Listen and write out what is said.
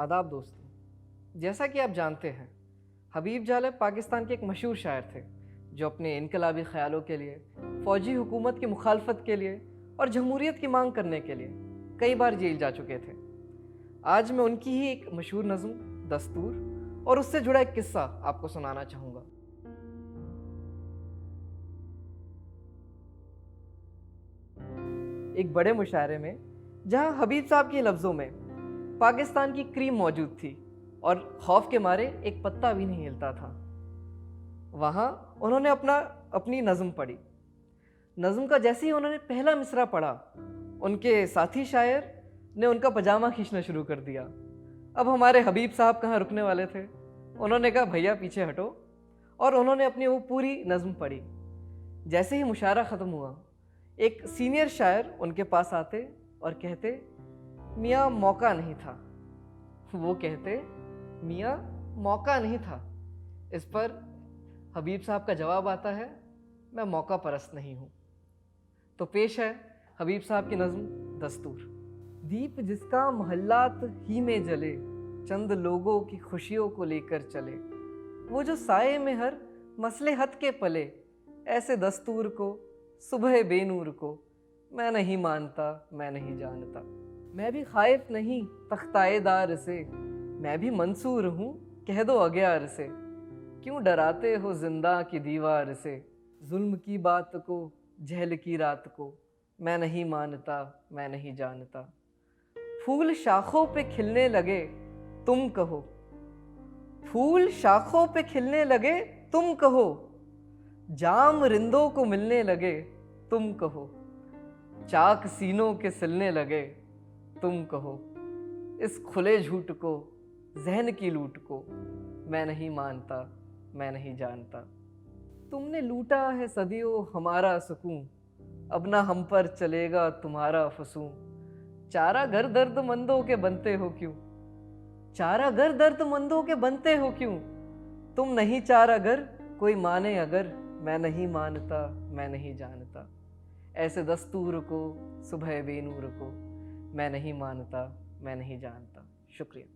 आदाब दोस्तों, जैसा कि आप जानते हैं, हबीब जालब पाकिस्तान के एक मशहूर शायर थे जो अपने इनकलाबी ख्यालों के लिए, फ़ौजी हुकूमत की मुखालफत के लिए और जमहूरियत की मांग करने के लिए कई बार जेल जा चुके थे। आज मैं उनकी ही एक मशहूर नज़्म दस्तूर और उससे जुड़ा एक किस्सा आपको सुनाना चाहूँगा। एक बड़े मुशायरे में जहाँ हबीब साहब के लफ्ज़ों में पाकिस्तान की क्रीम मौजूद थी और खौफ के मारे एक पत्ता भी नहीं हिलता था, वहाँ उन्होंने अपनी नज़्म पढ़ी। नज़्म का जैसे ही उन्होंने पहला मिसरा पढ़ा, उनके साथी शायर ने उनका पजामा खींचना शुरू कर दिया। अब हमारे हबीब साहब कहाँ रुकने वाले थे। उन्होंने कहा, भैया पीछे हटो, और उन्होंने अपनी वो पूरी नज़्म पढ़ी। जैसे ही मुशायरा ख़त्म हुआ, एक सीनियर शायर उनके पास आते और कहते, मियाँ मौका नहीं था। वो कहते, मियाँ मौका नहीं था। इस पर हबीब साहब का जवाब आता है, मैं मौका परस्त नहीं हूँ। तो पेश है हबीब साहब की नज़्म दस्तूर। दीप जिसका मोहल्लात ही में जले, चंद लोगों की खुशियों को लेकर चले, वो जो साए में हर मसलहत के पले, ऐसे दस्तूर को सुबह बेनूर को मैं नहीं मानता, मैं नहीं जानता। मैं भी खाइफ नहीं तख्ताएदार से, मैं भी मंसूर हूँ कह दो अग्यार से। क्यों डराते हो जिंदा की दीवार से, जुल्म की बात को जहल की रात को मैं नहीं मानता, मैं नहीं जानता। फूल शाखों पे खिलने लगे तुम कहो, फूल शाखों पे खिलने लगे तुम कहो, जाम रिंदों को मिलने लगे तुम कहो, चाक सीनों के सिलने लगे तुम कहो। इस खुले झूठ को, जहन की लूट को मैं नहीं मानता, मैं नहीं जानता। तुमने लूटा है सदियों हमारा सुकून, अब ना हम पर चलेगा तुम्हारा फसूं। चारा घर दर्दमंदों के बनते हो क्यों, चारा घर दर्दमंदों के बनते हो क्यों। तुम नहीं चारा घर कोई माने अगर, मैं नहीं मानता, मैं नहीं जानता। ऐसे दस्तूर को सुबह बेनूर को मैं नहीं मानता, मैं नहीं जानता। शुक्रिया।